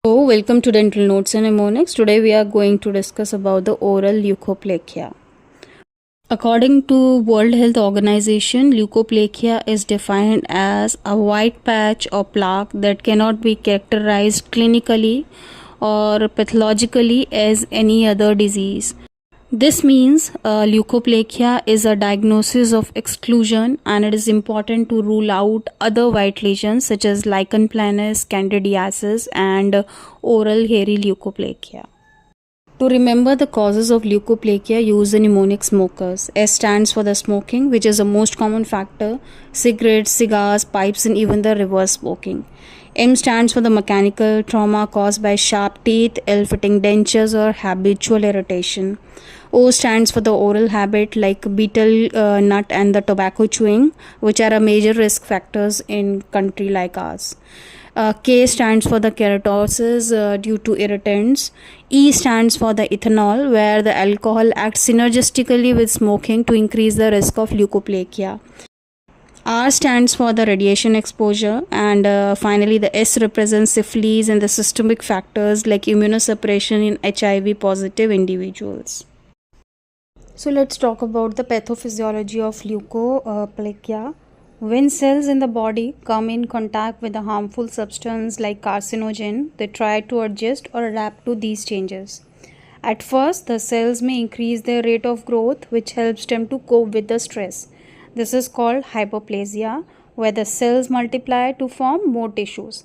Welcome to Dental Notes and Mnemonics. Today we are going to discuss about the oral leukoplakia. According to World Health Organization, leukoplakia is defined as a white patch or plaque that cannot be characterized clinically or pathologically as any other disease. This means leukoplakia is a diagnosis of exclusion, and it is important to rule out other white lesions such as lichen planus, candidiasis, and oral hairy leukoplakia. To remember the causes of leukoplakia, use the mnemonic smokers. S stands for the smoking, which is the most common factor, cigarettes, cigars, pipes, and even the reverse smoking. M stands for the mechanical trauma caused by sharp teeth, ill-fitting dentures, or habitual irritation. O stands for the oral habit like betel nut and the tobacco chewing, which are a major risk factors in country like ours. K stands for the keratosis due to irritants. E stands for the ethanol, where the alcohol acts synergistically with smoking to increase the risk of leukoplakia. R stands for the radiation exposure, and finally the S represents syphilis and the systemic factors like immunosuppression in HIV positive individuals. So let's talk about the pathophysiology of leukoplakia. When cells in the body come in contact with a harmful substance like carcinogen, they try to adjust or adapt to these changes. At first, the cells may increase their rate of growth, which helps them to cope with the stress. This is called hyperplasia, where the cells multiply to form more tissues.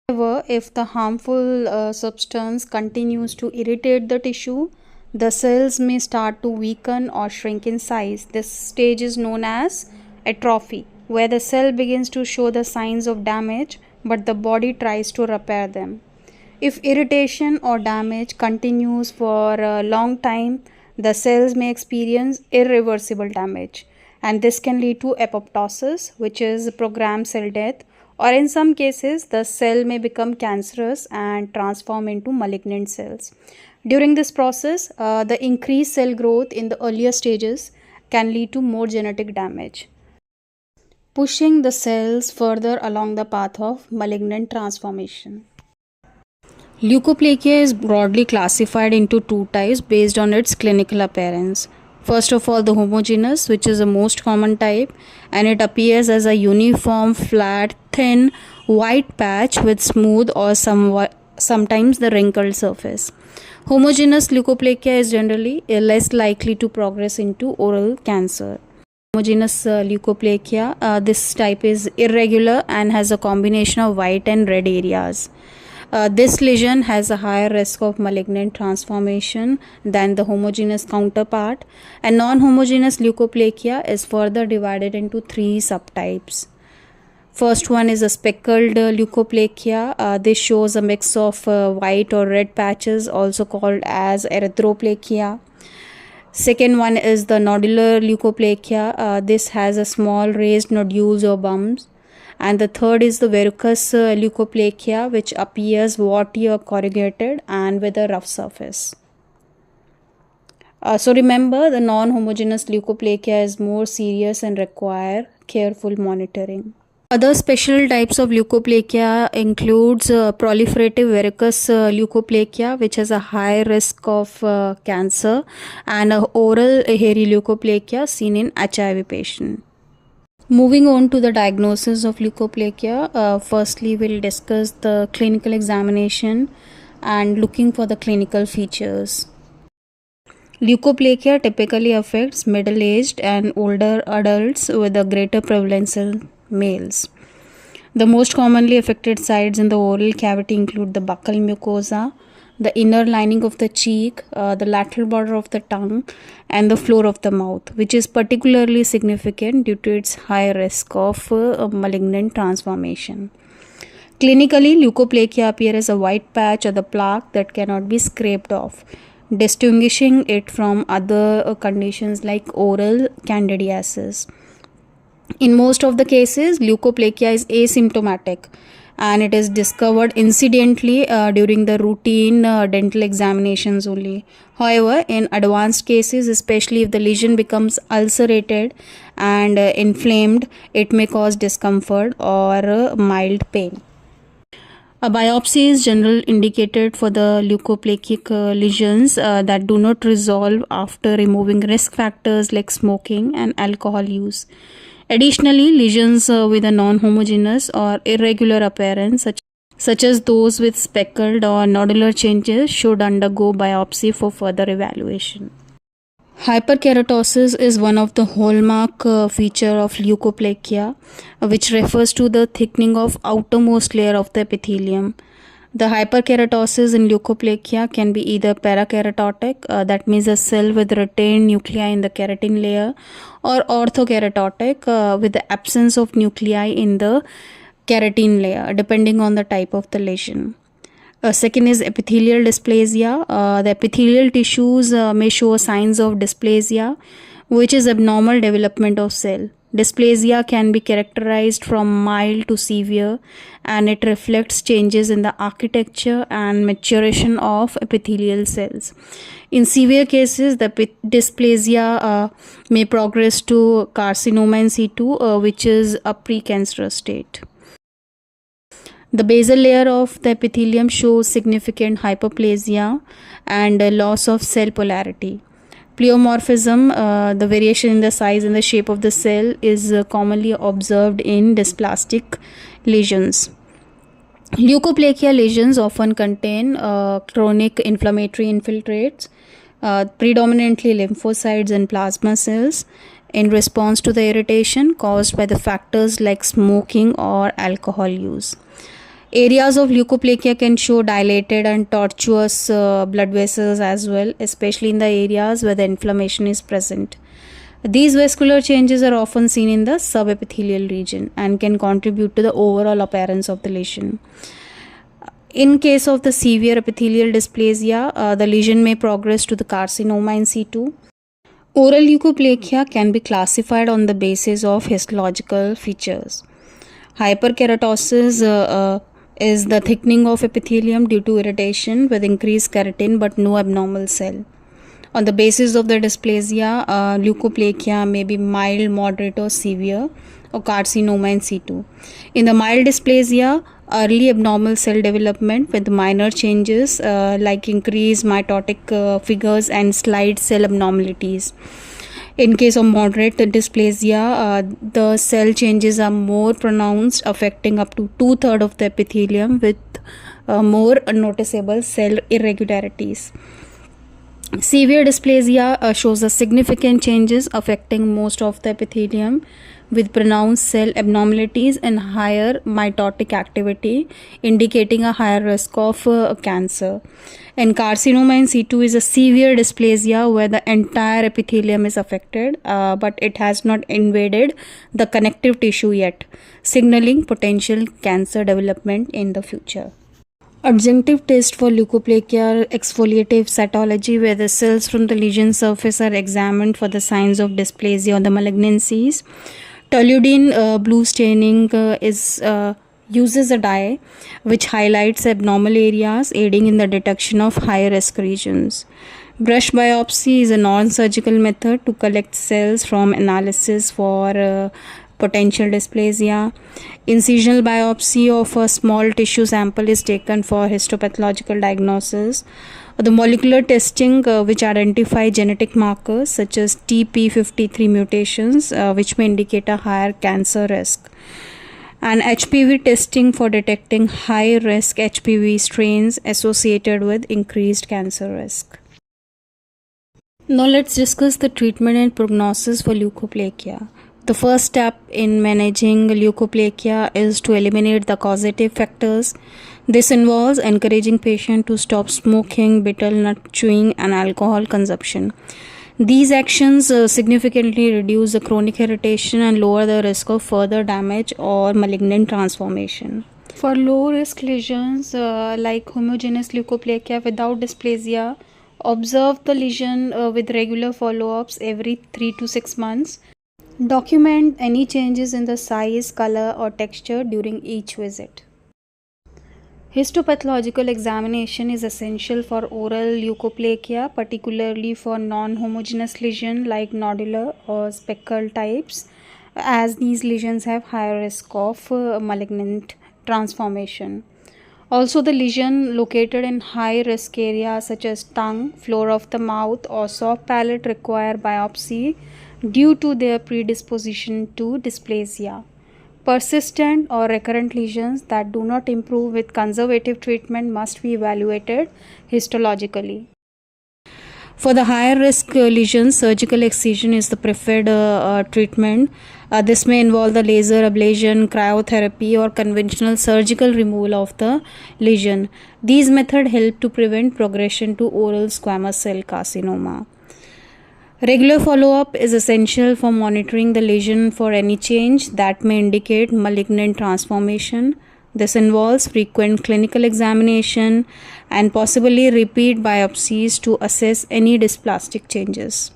However, if the harmful substance continues to irritate the tissue, the cells may start to weaken or shrink in size. This stage is known as atrophy, where the cell begins to show the signs of damage, but the body tries to repair them. If irritation or damage continues for a long time, the cells may experience irreversible damage, and this can lead to apoptosis, which is programmed cell death, or in some cases, the cell may become cancerous and transform into malignant cells. During this process, the increased cell growth in the earlier stages can lead to more genetic damage, pushing the cells further along the path of malignant transformation. Leukoplakia is broadly classified into two types based on its clinical appearance. First of all, the homogeneous, which is the most common type, and it appears as a uniform, flat, thin, white patch with smooth or sometimes the wrinkled surface. Homogeneous leukoplakia is generally less likely to progress into oral cancer. Homogeneous leukoplakia, this type is irregular and has a combination of white and red areas. This lesion has a higher risk of malignant transformation than the homogeneous counterpart, and non-homogeneous leukoplakia is further divided into three subtypes. First one is a speckled leukoplakia. This shows a mix of white or red patches, also called as erythroplakia. Second one is the nodular leukoplakia. This has a small raised nodules or bumps. And the third is the verrucous leukoplakia, which appears warty or corrugated and with a rough surface. So remember, the non-homogeneous leukoplakia is more serious and require careful monitoring. Other special types of leukoplakia includes proliferative verrucous leukoplakia, which has a high risk of cancer, and oral hairy leukoplakia seen in HIV patient. Moving on to the diagnosis of leukoplakia, firstly we'll discuss the clinical examination and looking for the clinical features. Leukoplakia typically affects middle-aged and older adults with a greater prevalence in males. The most commonly affected sites in the oral cavity include the buccal mucosa, the inner lining of the cheek, the lateral border of the tongue, and the floor of the mouth, which is particularly significant due to its high risk of malignant transformation. Clinically, leukoplakia appears as a white patch or the plaque that cannot be scraped off, distinguishing it from other conditions like oral candidiasis. In most of the cases, leukoplakia is asymptomatic, and it is discovered incidentally during the routine dental examinations only. However, in advanced cases, especially if the lesion becomes ulcerated and inflamed, it may cause discomfort or mild pain. A biopsy is generally indicated for the leukoplakic lesions that do not resolve after removing risk factors like smoking and alcohol use. Additionally, lesions with a non-homogeneous or irregular appearance, such as those with speckled or nodular changes, should undergo biopsy for further evaluation. Hyperkeratosis is one of the hallmark feature of leukoplakia, which refers to the thickening of outermost layer of the epithelium. The hyperkeratosis in leukoplakia can be either parakeratotic, that means a cell with retained nuclei in the keratin layer, or orthokeratotic, with the absence of nuclei in the keratin layer, depending on the type of the lesion. Second is epithelial dysplasia. The epithelial tissues may show signs of dysplasia, which is abnormal development of cell. Dysplasia can be characterized from mild to severe, and it reflects changes in the architecture and maturation of epithelial cells. In severe cases, the dysplasia may progress to carcinoma in situ, which is a precancerous state. The basal layer of the epithelium shows significant hyperplasia and loss of cell polarity. Pleomorphism, the variation in the size and the shape of the cell, is commonly observed in dysplastic lesions. Leukoplakia lesions often contain chronic inflammatory infiltrates, predominantly lymphocytes and plasma cells, in response to the irritation caused by the factors like smoking or alcohol use. Areas of leukoplakia can show dilated and tortuous blood vessels as well, especially in the areas where the inflammation is present. These vascular changes are often seen in the subepithelial region and can contribute to the overall appearance of the lesion. In case of the severe epithelial dysplasia, the lesion may progress to the carcinoma in situ. Oral leukoplakia can be classified on the basis of histological features. Hyperkeratosis is the thickening of epithelium due to irritation with increased keratin but no abnormal cell. On the basis of the dysplasia, leukoplakia may be mild, moderate or severe, or carcinoma in situ. In the mild dysplasia, early abnormal cell development with minor changes like increased mitotic figures and slight cell abnormalities. In case of moderate dysplasia, the cell changes are more pronounced, affecting up to 2/3 of the epithelium with more noticeable cell irregularities. Severe dysplasia shows the significant changes affecting most of the epithelium with pronounced cell abnormalities and higher mitotic activity, indicating a higher risk of cancer. And carcinoma in situ is a severe dysplasia where the entire epithelium is affected, but it has not invaded the connective tissue yet, signaling potential cancer development in the future. Adjunctive test for leukoplakia are exfoliative cytology, where the cells from the lesion surface are examined for the signs of dysplasia or the malignancies. Toluidine blue staining uses a dye which highlights abnormal areas, aiding in the detection of high risk regions. Brush biopsy is a non-surgical method to collect cells from analysis for potential dysplasia. Incisional biopsy of a small tissue sample is taken for histopathological diagnosis. The molecular testing which identify genetic markers such as TP53 mutations which may indicate a higher cancer risk. And HPV testing for detecting high risk HPV strains associated with increased cancer risk. Now let's discuss the treatment and prognosis for leukoplakia. The first step in managing leukoplakia is to eliminate the causative factors. This involves encouraging patients to stop smoking, betel nut chewing, and alcohol consumption. These actions significantly reduce the chronic irritation and lower the risk of further damage or malignant transformation. For low risk lesions like homogeneous leukoplakia without dysplasia, observe the lesion with regular follow-ups every 3 to 6 months. Document any changes in the size, color, or texture during each visit. Histopathological examination is essential for oral leukoplakia, particularly for non-homogeneous lesions like nodular or speckled types, as these lesions have higher risk of malignant transformation. Also, the lesion located in high risk areas such as tongue, floor of the mouth, or soft palate require biopsy due to their predisposition to dysplasia. Persistent or recurrent lesions that do not improve with conservative treatment must be evaluated histologically. For the higher risk lesions, surgical excision is the preferred treatment. This may involve the laser ablation, cryotherapy, or conventional surgical removal of the lesion. These methods help to prevent progression to oral squamous cell carcinoma. Regular follow-up is essential for monitoring the lesion for any change that may indicate malignant transformation. This involves frequent clinical examination and possibly repeat biopsies to assess any dysplastic changes.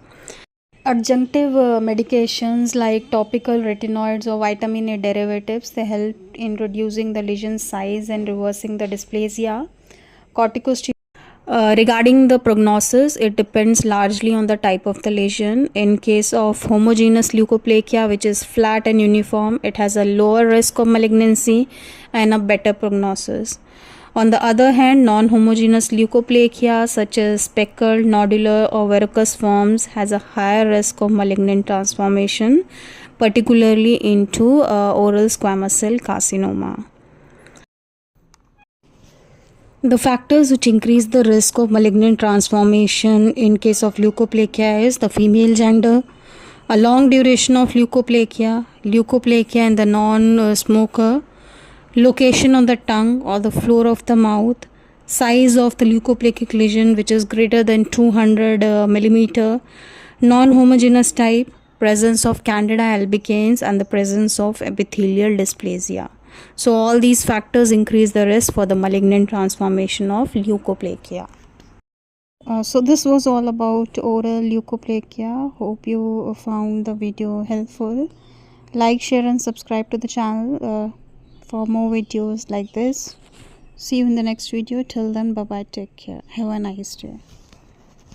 Adjunctive medications like topical retinoids or vitamin A derivatives, they help in reducing the lesion size and reversing the dysplasia. Corticosteroids. Regarding the prognosis, it depends largely on the type of the lesion. In case of homogeneous leukoplakia, which is flat and uniform, it has a lower risk of malignancy and a better prognosis. On the other hand, non-homogeneous leukoplakia such as speckled, nodular or verrucous forms has a higher risk of malignant transformation, particularly into oral squamous cell carcinoma. The factors which increase the risk of malignant transformation in case of leukoplakia is the female gender, a long duration of leukoplakia, leukoplakia in the non-smoker, location on the tongue or the floor of the mouth, size of the leukoplakic lesion which is greater than 200 millimeter, non-homogeneous type, presence of candida albicans, and the presence of epithelial dysplasia. So all these factors increase the risk for the malignant transformation of leukoplakia. So this was all about oral leukoplakia. Hope you found the video helpful. Like, share and subscribe to the channel for more videos like this. See you in the next video. Till then, bye bye, take care, have a nice day.